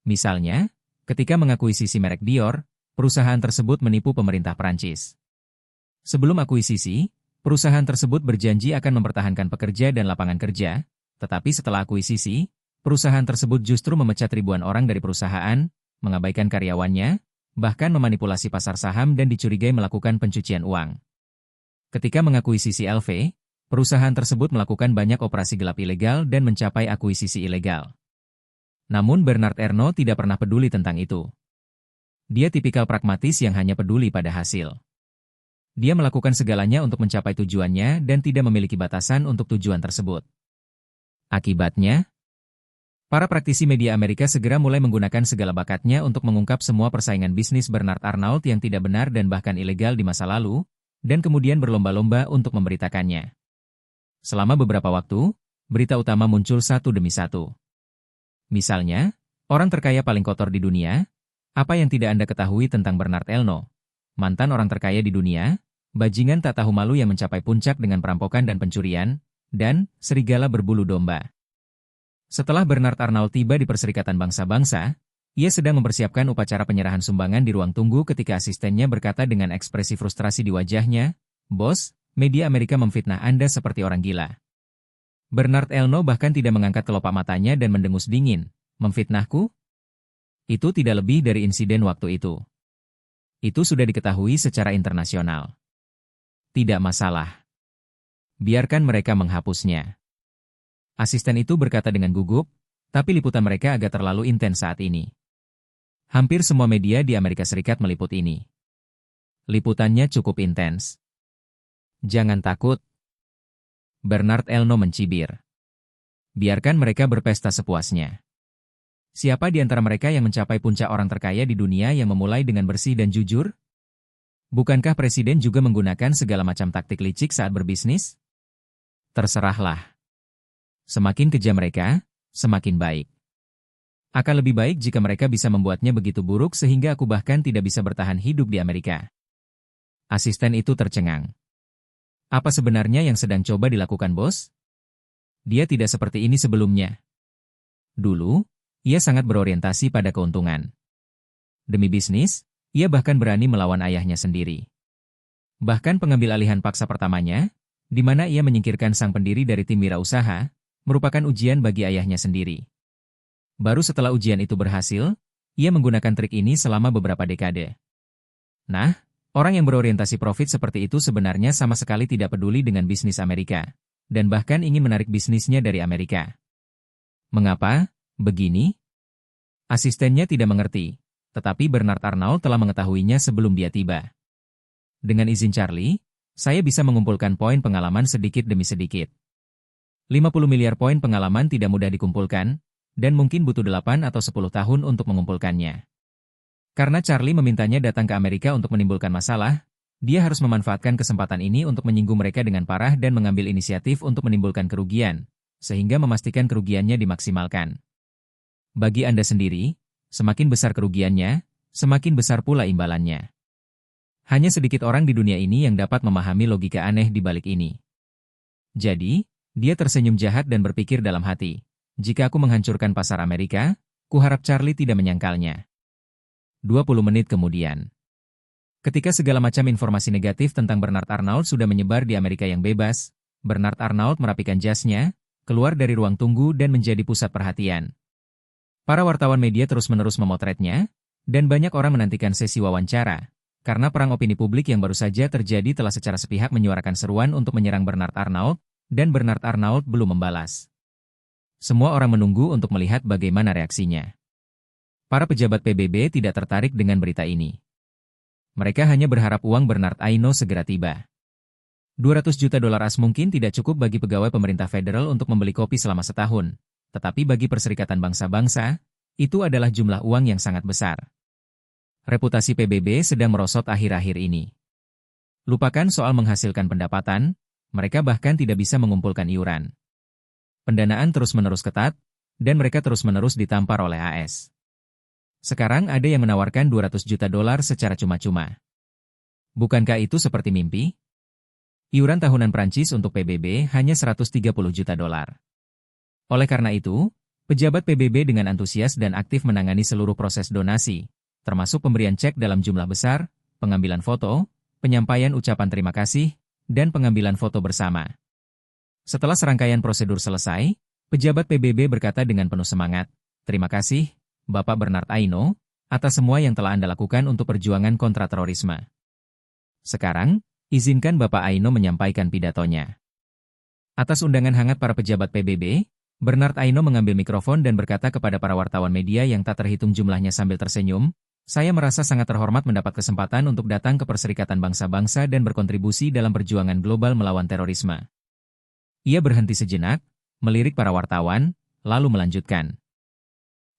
Misalnya, ketika mengakuisisi merek Dior, perusahaan tersebut menipu pemerintah Prancis. Sebelum akuisisi, perusahaan tersebut berjanji akan mempertahankan pekerja dan lapangan kerja, tetapi setelah akuisisi, perusahaan tersebut justru memecat ribuan orang dari perusahaan, mengabaikan karyawannya, bahkan memanipulasi pasar saham dan dicurigai melakukan pencucian uang. Ketika mengakuisisi LV, Perusahaan tersebut melakukan banyak operasi gelap ilegal dan mencapai akuisisi ilegal. Namun Bernard Arnault tidak pernah peduli tentang itu. Dia tipikal pragmatis yang hanya peduli pada hasil. Dia melakukan segalanya untuk mencapai tujuannya dan tidak memiliki batasan untuk tujuan tersebut. Akibatnya, para praktisi media Amerika segera mulai menggunakan segala bakatnya untuk mengungkap semua persaingan bisnis Bernard Arnault yang tidak benar dan bahkan ilegal di masa lalu, dan kemudian berlomba-lomba untuk memberitakannya. Selama beberapa waktu, berita utama muncul satu demi satu. Misalnya, orang terkaya paling kotor di dunia, apa yang tidak Anda ketahui tentang Bernard Arnault, mantan orang terkaya di dunia, bajingan tak tahu malu yang mencapai puncak dengan perampokan dan pencurian, dan serigala berbulu domba. Setelah Bernard Arnault tiba di Perserikatan Bangsa-Bangsa, ia sedang mempersiapkan upacara penyerahan sumbangan di ruang tunggu ketika asistennya berkata dengan ekspresi frustrasi di wajahnya, "Bos, media Amerika memfitnah Anda seperti orang gila." Bernard Arnault bahkan tidak mengangkat kelopak matanya dan mendengus dingin. "Memfitnahku? Itu tidak lebih dari insiden waktu itu. Itu sudah diketahui secara internasional. Tidak masalah. Biarkan mereka menghapusnya." Asisten itu berkata dengan gugup, tapi liputan mereka agak terlalu intens saat ini. Hampir semua media di Amerika Serikat meliput ini. Liputannya cukup intens. "Jangan takut." Bernard Arnault mencibir. "Biarkan mereka berpesta sepuasnya. Siapa di antara mereka yang mencapai puncak orang terkaya di dunia yang memulai dengan bersih dan jujur? Bukankah presiden juga menggunakan segala macam taktik licik saat berbisnis? Terserahlah. Semakin kejam mereka, semakin baik. Akan lebih baik jika mereka bisa membuatnya begitu buruk sehingga aku bahkan tidak bisa bertahan hidup di Amerika." Asisten itu tercengang. "Apa sebenarnya yang sedang coba dilakukan, bos? Dia tidak seperti ini sebelumnya. Dulu, ia sangat berorientasi pada keuntungan. Demi bisnis, ia bahkan berani melawan ayahnya sendiri. Bahkan pengambil alihan paksa pertamanya, di mana ia menyingkirkan sang pendiri dari tim wirausaha, merupakan ujian bagi ayahnya sendiri. Baru setelah ujian itu berhasil, ia menggunakan trik ini selama beberapa dekade. Nah, orang yang berorientasi profit seperti itu sebenarnya sama sekali tidak peduli dengan bisnis Amerika, dan bahkan ingin menarik bisnisnya dari Amerika. Mengapa? Begini? Asistennya tidak mengerti, tetapi Bernard Arnault telah mengetahuinya sebelum dia tiba. "Dengan izin Charlie, saya bisa mengumpulkan poin pengalaman sedikit demi sedikit. 50 miliar poin pengalaman tidak mudah dikumpulkan, dan mungkin butuh 8 atau 10 tahun untuk mengumpulkannya. Karena Charlie memintanya datang ke Amerika untuk menimbulkan masalah, dia harus memanfaatkan kesempatan ini untuk menyinggung mereka dengan parah dan mengambil inisiatif untuk menimbulkan kerugian, sehingga memastikan kerugiannya dimaksimalkan. Bagi Anda sendiri, semakin besar kerugiannya, semakin besar pula imbalannya. Hanya sedikit orang di dunia ini yang dapat memahami logika aneh di balik ini." Jadi, dia tersenyum jahat dan berpikir dalam hati, "Jika aku menghancurkan pasar Amerika, kuharap Charlie tidak menyangkalnya." 20 menit kemudian. Ketika segala macam informasi negatif tentang Bernard Arnault sudah menyebar di Amerika yang bebas, Bernard Arnault merapikan jasnya, keluar dari ruang tunggu dan menjadi pusat perhatian. Para wartawan media terus-menerus memotretnya, dan banyak orang menantikan sesi wawancara, karena perang opini publik yang baru saja terjadi telah secara sepihak menyuarakan seruan untuk menyerang Bernard Arnault, dan Bernard Arnault belum membalas. Semua orang menunggu untuk melihat bagaimana reaksinya. Para pejabat PBB tidak tertarik dengan berita ini. Mereka hanya berharap uang Bernard Arnault segera tiba. 200 juta dolar AS mungkin tidak cukup bagi pegawai pemerintah federal untuk membeli kopi selama setahun, tetapi bagi Perserikatan Bangsa-Bangsa, itu adalah jumlah uang yang sangat besar. Reputasi PBB sedang merosot akhir-akhir ini. Lupakan soal menghasilkan pendapatan, mereka bahkan tidak bisa mengumpulkan iuran. Pendanaan terus-menerus ketat, dan mereka terus-menerus ditampar oleh AS. Sekarang ada yang menawarkan 200 juta dolar secara cuma-cuma. Bukankah itu seperti mimpi? Iuran tahunan Prancis untuk PBB hanya 130 juta dolar. Oleh karena itu, pejabat PBB dengan antusias dan aktif menangani seluruh proses donasi, termasuk pemberian cek dalam jumlah besar, pengambilan foto, penyampaian ucapan terima kasih, dan pengambilan foto bersama. Setelah serangkaian prosedur selesai, pejabat PBB berkata dengan penuh semangat, "Terima kasih, Bapak Bernard Arnault, atas semua yang telah Anda lakukan untuk perjuangan kontra terorisme. Sekarang, izinkan Bapak Arnault menyampaikan pidatonya." Atas undangan hangat para pejabat PBB, Bernard Aino mengambil mikrofon dan berkata kepada para wartawan media yang tak terhitung jumlahnya sambil tersenyum, "Saya merasa sangat terhormat mendapat kesempatan untuk datang ke Perserikatan Bangsa-Bangsa dan berkontribusi dalam perjuangan global melawan terorisme." Ia berhenti sejenak, melirik para wartawan, lalu melanjutkan.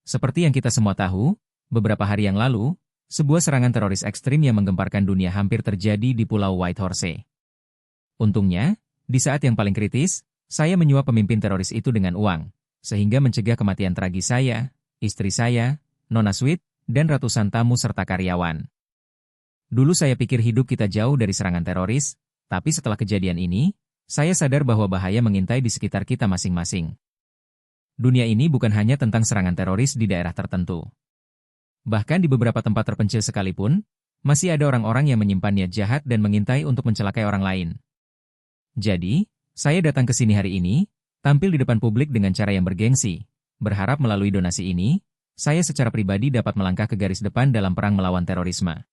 Seperti yang kita semua tahu, beberapa hari yang lalu, sebuah serangan teroris ekstrim yang menggemparkan dunia hampir terjadi di Pulau Whitehorse. Untungnya, di saat yang paling kritis, saya menyuap pemimpin teroris itu dengan uang, sehingga mencegah kematian tragis saya, istri saya, Nona Sweet, dan ratusan tamu serta karyawan. Dulu saya pikir hidup kita jauh dari serangan teroris, tapi setelah kejadian ini, saya sadar bahwa bahaya mengintai di sekitar kita masing-masing. Dunia ini bukan hanya tentang serangan teroris di daerah tertentu. Bahkan di beberapa tempat terpencil sekalipun, masih ada orang-orang yang menyimpan niat jahat dan mengintai untuk mencelakai orang lain. Jadi, saya datang ke sini hari ini, tampil di depan publik dengan cara yang bergengsi, berharap melalui donasi ini, saya secara pribadi dapat melangkah ke garis depan dalam perang melawan terorisme.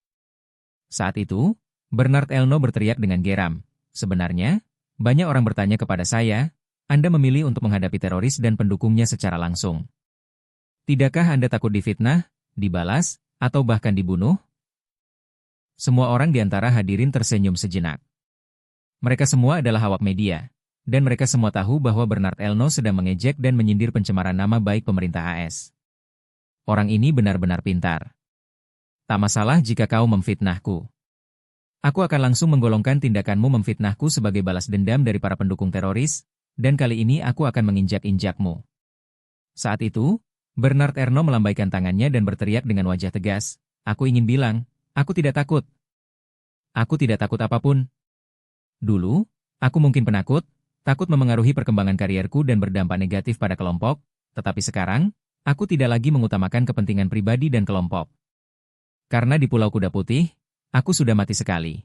Saat itu, Bernard Elno berteriak dengan geram. Sebenarnya, banyak orang bertanya kepada saya, Anda memilih untuk menghadapi teroris dan pendukungnya secara langsung. Tidakkah Anda takut difitnah, dibalas, atau bahkan dibunuh? Semua orang di antara hadirin tersenyum sejenak. Mereka semua adalah awak media, dan mereka semua tahu bahwa Bernard Elno sedang mengejek dan menyindir pencemaran nama baik pemerintah AS. Orang ini benar-benar pintar. Tak masalah jika kau memfitnahku. Aku akan langsung menggolongkan tindakanmu memfitnahku sebagai balas dendam dari para pendukung teroris, dan kali ini aku akan menginjak-injakmu. Saat itu, Bernard Elno melambaikan tangannya dan berteriak dengan wajah tegas, "Aku ingin bilang, aku tidak takut. Aku tidak takut apapun. Dulu, aku mungkin penakut, takut memengaruhi perkembangan karierku dan berdampak negatif pada kelompok, tetapi sekarang, aku tidak lagi mengutamakan kepentingan pribadi dan kelompok. Karena di Pulau Kuda Putih, aku sudah mati sekali.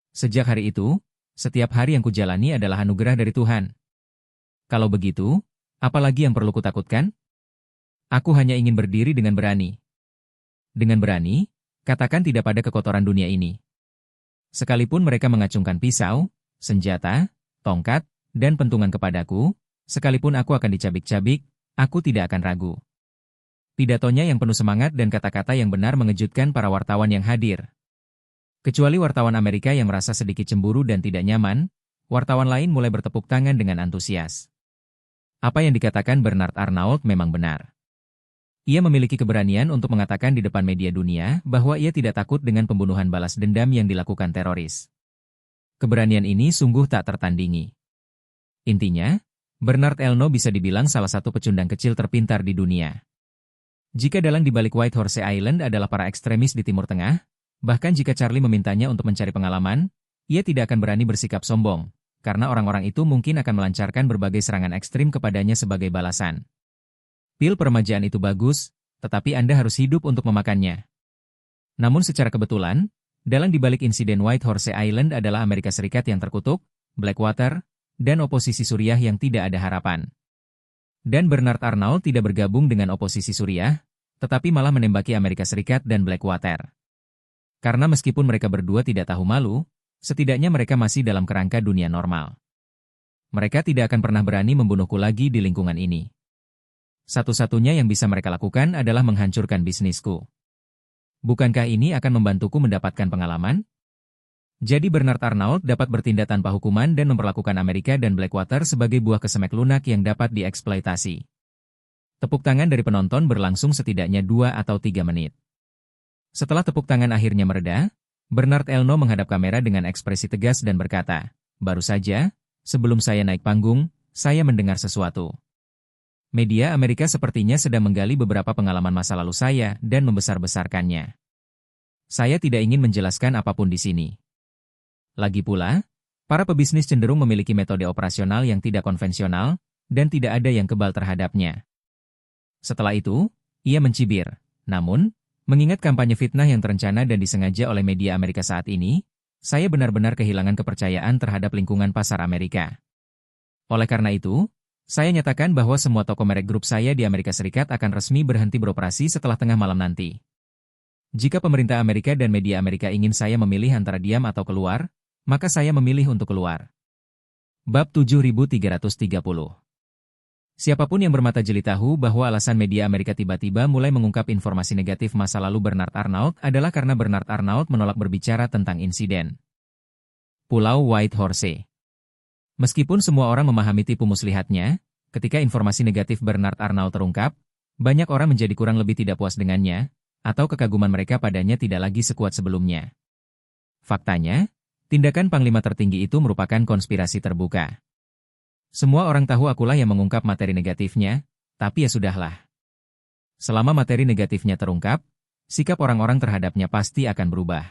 Sejak hari itu, setiap hari yang kujalani adalah anugerah dari Tuhan. Kalau begitu, apalagi yang perlu kutakutkan? Aku hanya ingin berdiri dengan berani. Dengan berani, katakan tidak pada kekotoran dunia ini. Sekalipun mereka mengacungkan pisau, senjata, tongkat, dan pentungan kepadaku, sekalipun aku akan dicabik-cabik, aku tidak akan ragu." Pidatonya yang penuh semangat dan kata-kata yang benar mengejutkan para wartawan yang hadir. Kecuali wartawan Amerika yang merasa sedikit cemburu dan tidak nyaman, wartawan lain mulai bertepuk tangan dengan antusias. Apa yang dikatakan Bernard Arnault memang benar. Ia memiliki keberanian untuk mengatakan di depan media dunia bahwa ia tidak takut dengan pembunuhan balas dendam yang dilakukan teroris. Keberanian ini sungguh tak tertandingi. Intinya, Bernard Elno bisa dibilang salah satu pecundang kecil terpintar di dunia. Jika dalang di balik Whitehorse Island adalah para ekstremis di Timur Tengah, bahkan jika Charlie memintanya untuk mencari pengalaman, ia tidak akan berani bersikap sombong, karena orang-orang itu mungkin akan melancarkan berbagai serangan ekstrim kepadanya sebagai balasan. Pil peremajaan itu bagus, tetapi Anda harus hidup untuk memakannya. Namun secara kebetulan, dalang di balik insiden Whitehorse Island adalah Amerika Serikat yang terkutuk, Blackwater, dan oposisi Suriah yang tidak ada harapan. Dan Bernard Arnault tidak bergabung dengan oposisi Suriah, tetapi malah menembaki Amerika Serikat dan Blackwater. Karena meskipun mereka berdua tidak tahu malu, setidaknya mereka masih dalam kerangka dunia normal. Mereka tidak akan pernah berani membunuhku lagi di lingkungan ini. Satu-satunya yang bisa mereka lakukan adalah menghancurkan bisnisku. Bukankah ini akan membantuku mendapatkan pengalaman? Jadi Bernard Arnault dapat bertindak tanpa hukuman dan memperlakukan Amerika dan Blackwater sebagai buah kesemek lunak yang dapat dieksploitasi. Tepuk tangan dari penonton berlangsung setidaknya 2 atau 3 menit. Setelah tepuk tangan akhirnya mereda, Bernard Elno menghadap kamera dengan ekspresi tegas dan berkata, "Baru saja, sebelum saya naik panggung, saya mendengar sesuatu. Media Amerika sepertinya sedang menggali beberapa pengalaman masa lalu saya dan membesar-besarkannya. Saya tidak ingin menjelaskan apapun di sini. Lagi pula, para pebisnis cenderung memiliki metode operasional yang tidak konvensional, dan tidak ada yang kebal terhadapnya." Setelah itu, ia mencibir. Namun, mengingat kampanye fitnah yang terencana dan disengaja oleh media Amerika saat ini, saya benar-benar kehilangan kepercayaan terhadap lingkungan pasar Amerika. Oleh karena itu, saya nyatakan bahwa semua toko merek grup saya di Amerika Serikat akan resmi berhenti beroperasi setelah tengah malam nanti. Jika pemerintah Amerika dan media Amerika ingin saya memilih antara diam atau keluar, maka saya memilih untuk keluar. Bab 7330. Siapapun yang bermata jeli tahu bahwa alasan media Amerika tiba-tiba mulai mengungkap informasi negatif masa lalu Bernard Arnault adalah karena Bernard Arnault menolak berbicara tentang insiden Pulau White Horse. Meskipun semua orang memahami tipu muslihatnya, ketika informasi negatif Bernard Arnault terungkap, banyak orang menjadi kurang lebih tidak puas dengannya, atau kekaguman mereka padanya tidak lagi sekuat sebelumnya. Faktanya, tindakan Panglima tertinggi itu merupakan konspirasi terbuka. Semua orang tahu akulah yang mengungkap materi negatifnya, tapi ya sudahlah. Selama materi negatifnya terungkap, sikap orang-orang terhadapnya pasti akan berubah.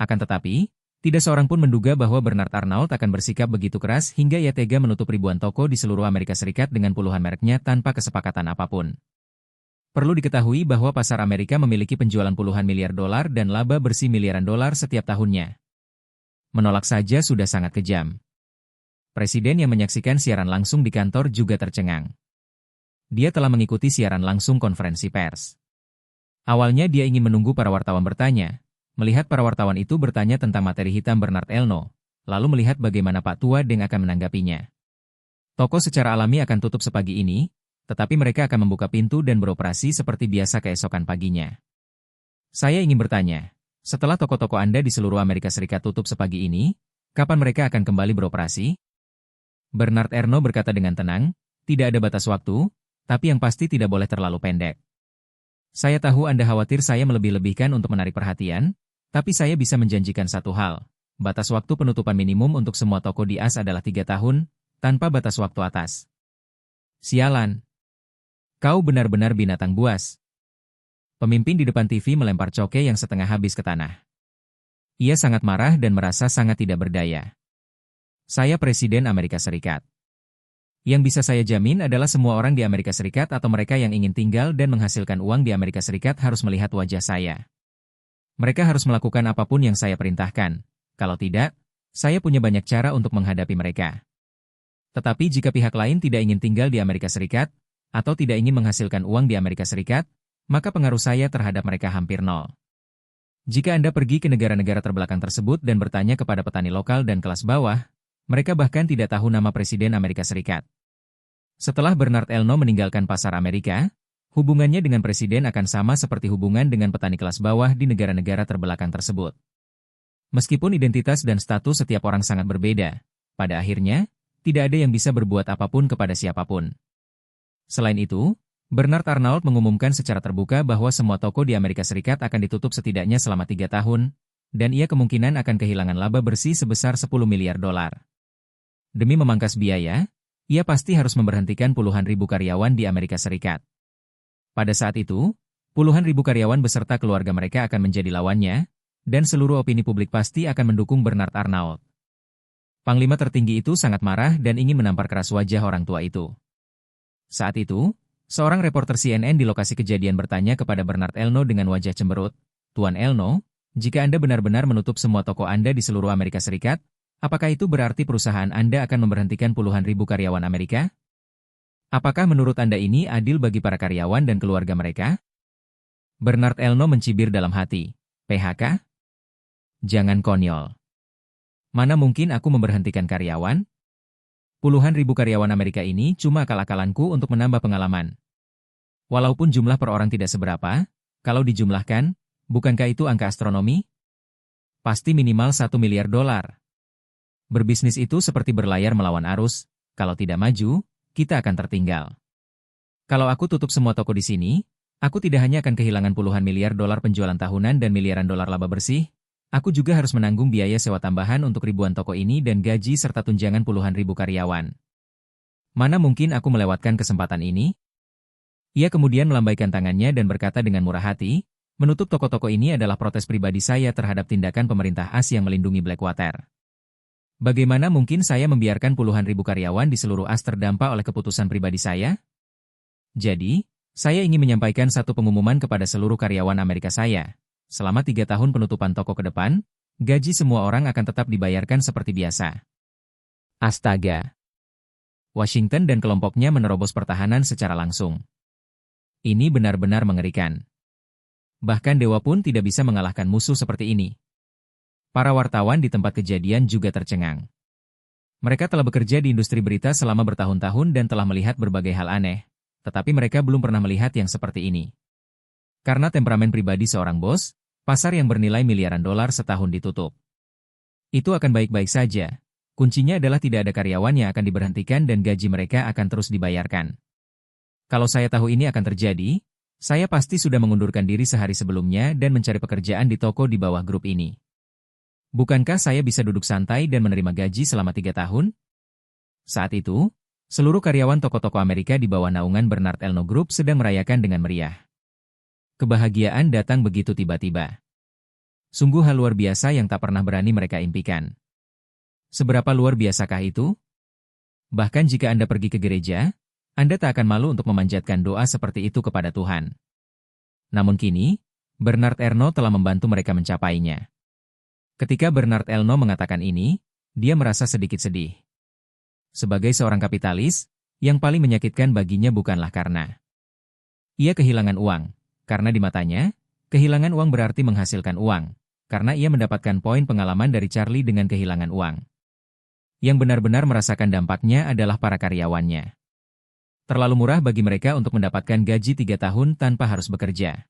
Akan tetapi, tidak seorang pun menduga bahwa Bernard Arnault akan bersikap begitu keras hingga ia tega menutup ribuan toko di seluruh Amerika Serikat dengan puluhan mereknya tanpa kesepakatan apapun. Perlu diketahui bahwa pasar Amerika memiliki penjualan puluhan miliar dolar dan laba bersih miliaran dolar setiap tahunnya. Menolak saja sudah sangat kejam. Presiden yang menyaksikan siaran langsung di kantor juga tercengang. Dia telah mengikuti siaran langsung konferensi pers. Awalnya dia ingin menunggu para wartawan bertanya, melihat para wartawan itu bertanya tentang materi hitam Bernard Arnault, lalu melihat bagaimana Pak Tua Deng akan menanggapinya. Toko secara alami akan tutup sepagi ini, tetapi mereka akan membuka pintu dan beroperasi seperti biasa keesokan paginya. Saya ingin bertanya, setelah toko-toko Anda di seluruh Amerika Serikat tutup sepagi ini, kapan mereka akan kembali beroperasi? Bernard Arnault berkata dengan tenang, tidak ada batas waktu, tapi yang pasti tidak boleh terlalu pendek. Saya tahu Anda khawatir saya melebih-lebihkan untuk menarik perhatian, tapi saya bisa menjanjikan satu hal, batas waktu penutupan minimum untuk semua toko di AS adalah 3 tahun, tanpa batas waktu atas. Sialan. Kau benar-benar binatang buas. Pemimpin di depan TV melempar coke yang setengah habis ke tanah. Ia sangat marah dan merasa sangat tidak berdaya. Saya Presiden Amerika Serikat. Yang bisa saya jamin adalah semua orang di Amerika Serikat atau mereka yang ingin tinggal dan menghasilkan uang di Amerika Serikat harus melihat wajah saya. Mereka harus melakukan apapun yang saya perintahkan. Kalau tidak, saya punya banyak cara untuk menghadapi mereka. Tetapi jika pihak lain tidak ingin tinggal di Amerika Serikat, atau tidak ingin menghasilkan uang di Amerika Serikat, maka pengaruh saya terhadap mereka hampir nol. Jika Anda pergi ke negara-negara terbelakang tersebut dan bertanya kepada petani lokal dan kelas bawah, mereka bahkan tidak tahu nama Presiden Amerika Serikat. Setelah Bernard Arnault meninggalkan pasar Amerika, hubungannya dengan Presiden akan sama seperti hubungan dengan petani kelas bawah di negara-negara terbelakang tersebut. Meskipun identitas dan status setiap orang sangat berbeda, pada akhirnya, tidak ada yang bisa berbuat apapun kepada siapapun. Selain itu, Bernard Arnault mengumumkan secara terbuka bahwa semua toko di Amerika Serikat akan ditutup setidaknya selama 3 tahun, dan ia kemungkinan akan kehilangan laba bersih sebesar 10 miliar dolar. Demi memangkas biaya, ia pasti harus memberhentikan puluhan ribu karyawan di Amerika Serikat. Pada saat itu, puluhan ribu karyawan beserta keluarga mereka akan menjadi lawannya, dan seluruh opini publik pasti akan mendukung Bernard Arnault. Panglima tertinggi itu sangat marah dan ingin menampar keras wajah orang tua itu. Saat itu, seorang reporter CNN di lokasi kejadian bertanya kepada Bernard Arnault dengan wajah cemberut, "Tuan Arnault, jika Anda benar-benar menutup semua toko Anda di seluruh Amerika Serikat, apakah itu berarti perusahaan Anda akan memberhentikan puluhan ribu karyawan Amerika? Apakah menurut Anda ini adil bagi para karyawan dan keluarga mereka?" Bernard Arnault mencibir dalam hati, "PHK? Jangan konyol. Mana mungkin aku memberhentikan karyawan? Puluhan ribu karyawan Amerika ini cuma akal-akalanku untuk menambah pengalaman. Walaupun jumlah per orang tidak seberapa, kalau dijumlahkan, bukankah itu angka astronomi? Pasti minimal 1 miliar dolar. Berbisnis itu seperti berlayar melawan arus, kalau tidak maju, kita akan tertinggal. Kalau aku tutup semua toko di sini, aku tidak hanya akan kehilangan puluhan miliar dolar penjualan tahunan dan miliaran dolar laba bersih, aku juga harus menanggung biaya sewa tambahan untuk ribuan toko ini dan gaji serta tunjangan puluhan ribu karyawan. Mana mungkin aku melewatkan kesempatan ini?" Ia kemudian melambaikan tangannya dan berkata dengan murah hati, "Menutup toko-toko ini adalah protes pribadi saya terhadap tindakan pemerintah AS yang melindungi Blackwater. Bagaimana mungkin saya membiarkan puluhan ribu karyawan di seluruh AS terdampak oleh keputusan pribadi saya? Jadi, saya ingin menyampaikan satu pengumuman kepada seluruh karyawan Amerika saya. Selama 3 tahun penutupan toko ke depan, gaji semua orang akan tetap dibayarkan seperti biasa." Astaga! Washington dan kelompoknya menerobos pertahanan secara langsung. Ini benar-benar mengerikan. Bahkan dewa pun tidak bisa mengalahkan musuh seperti ini. Para wartawan di tempat kejadian juga tercengang. Mereka telah bekerja di industri berita selama bertahun-tahun dan telah melihat berbagai hal aneh, tetapi mereka belum pernah melihat yang seperti ini. Karena temperamen pribadi seorang bos, pasar yang bernilai miliaran dolar setahun ditutup. Itu akan baik-baik saja. Kuncinya adalah tidak ada karyawan yang akan diberhentikan dan gaji mereka akan terus dibayarkan. Kalau saya tahu ini akan terjadi, saya pasti sudah mengundurkan diri sehari sebelumnya dan mencari pekerjaan di toko di bawah grup ini. Bukankah saya bisa duduk santai dan menerima gaji selama 3 tahun? Saat itu, seluruh karyawan toko-toko Amerika di bawah naungan Bernard Elno Group sedang merayakan dengan meriah. Kebahagiaan datang begitu tiba-tiba. Sungguh hal luar biasa yang tak pernah berani mereka impikan. Seberapa luar biasakah itu? Bahkan jika Anda pergi ke gereja, Anda tak akan malu untuk memanjatkan doa seperti itu kepada Tuhan. Namun kini, Bernard Elno telah membantu mereka mencapainya. Ketika Bernard Elno mengatakan ini, dia merasa sedikit sedih. Sebagai seorang kapitalis, yang paling menyakitkan baginya bukanlah karena ia kehilangan uang, karena di matanya, kehilangan uang berarti menghasilkan uang, karena ia mendapatkan poin pengalaman dari Charlie dengan kehilangan uang. Yang benar-benar merasakan dampaknya adalah para karyawannya. Terlalu murah bagi mereka untuk mendapatkan gaji 3 tahun tanpa harus bekerja.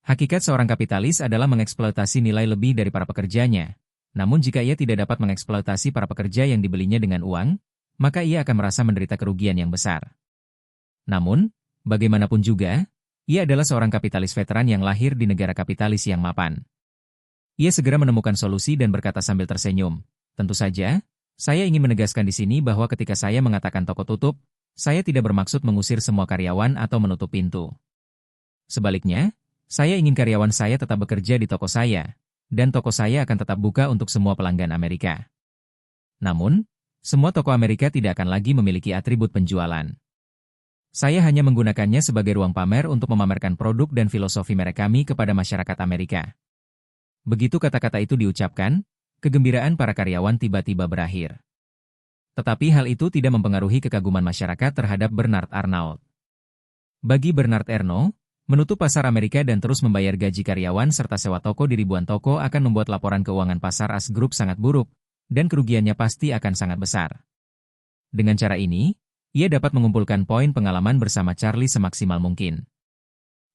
Hakikat seorang kapitalis adalah mengeksploitasi nilai lebih dari para pekerjanya. Namun jika ia tidak dapat mengeksploitasi para pekerja yang dibelinya dengan uang, maka ia akan merasa menderita kerugian yang besar. Namun, bagaimanapun juga, ia adalah seorang kapitalis veteran yang lahir di negara kapitalis yang mapan. Ia segera menemukan solusi dan berkata sambil tersenyum, "Tentu saja, saya ingin menegaskan di sini bahwa ketika saya mengatakan toko tutup, saya tidak bermaksud mengusir semua karyawan atau menutup pintu. Sebaliknya, saya ingin karyawan saya tetap bekerja di toko saya, dan toko saya akan tetap buka untuk semua pelanggan Amerika. Namun, semua toko Amerika tidak akan lagi memiliki atribut penjualan. Saya hanya menggunakannya sebagai ruang pamer untuk memamerkan produk dan filosofi merek kami kepada masyarakat Amerika." Begitu kata-kata itu diucapkan, kegembiraan para karyawan tiba-tiba berakhir. Tetapi hal itu tidak mempengaruhi kekaguman masyarakat terhadap Bernard Arnault. Bagi Bernard Arnault, menutup pasar Amerika dan terus membayar gaji karyawan serta sewa toko di ribuan toko akan membuat laporan keuangan pasar AS Group sangat buruk, dan kerugiannya pasti akan sangat besar. Dengan cara ini, ia dapat mengumpulkan poin pengalaman bersama Charlie semaksimal mungkin.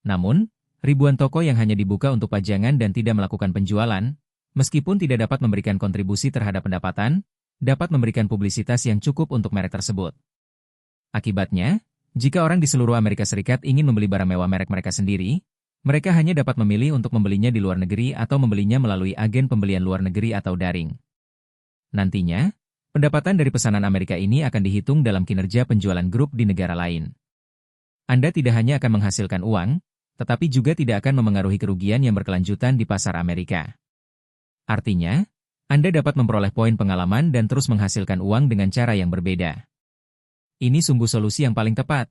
Namun, ribuan toko yang hanya dibuka untuk pajangan dan tidak melakukan penjualan, meskipun tidak dapat memberikan kontribusi terhadap pendapatan, dapat memberikan publisitas yang cukup untuk merek tersebut. Akibatnya, jika orang di seluruh Amerika Serikat ingin membeli barang mewah merek mereka sendiri, mereka hanya dapat memilih untuk membelinya di luar negeri atau membelinya melalui agen pembelian luar negeri atau daring. Nantinya, pendapatan dari pesanan Amerika ini akan dihitung dalam kinerja penjualan grup di negara lain. Anda tidak hanya akan menghasilkan uang, tetapi juga tidak akan memengaruhi kerugian yang berkelanjutan di pasar Amerika. Artinya, Anda dapat memperoleh poin pengalaman dan terus menghasilkan uang dengan cara yang berbeda. Ini sungguh solusi yang paling tepat.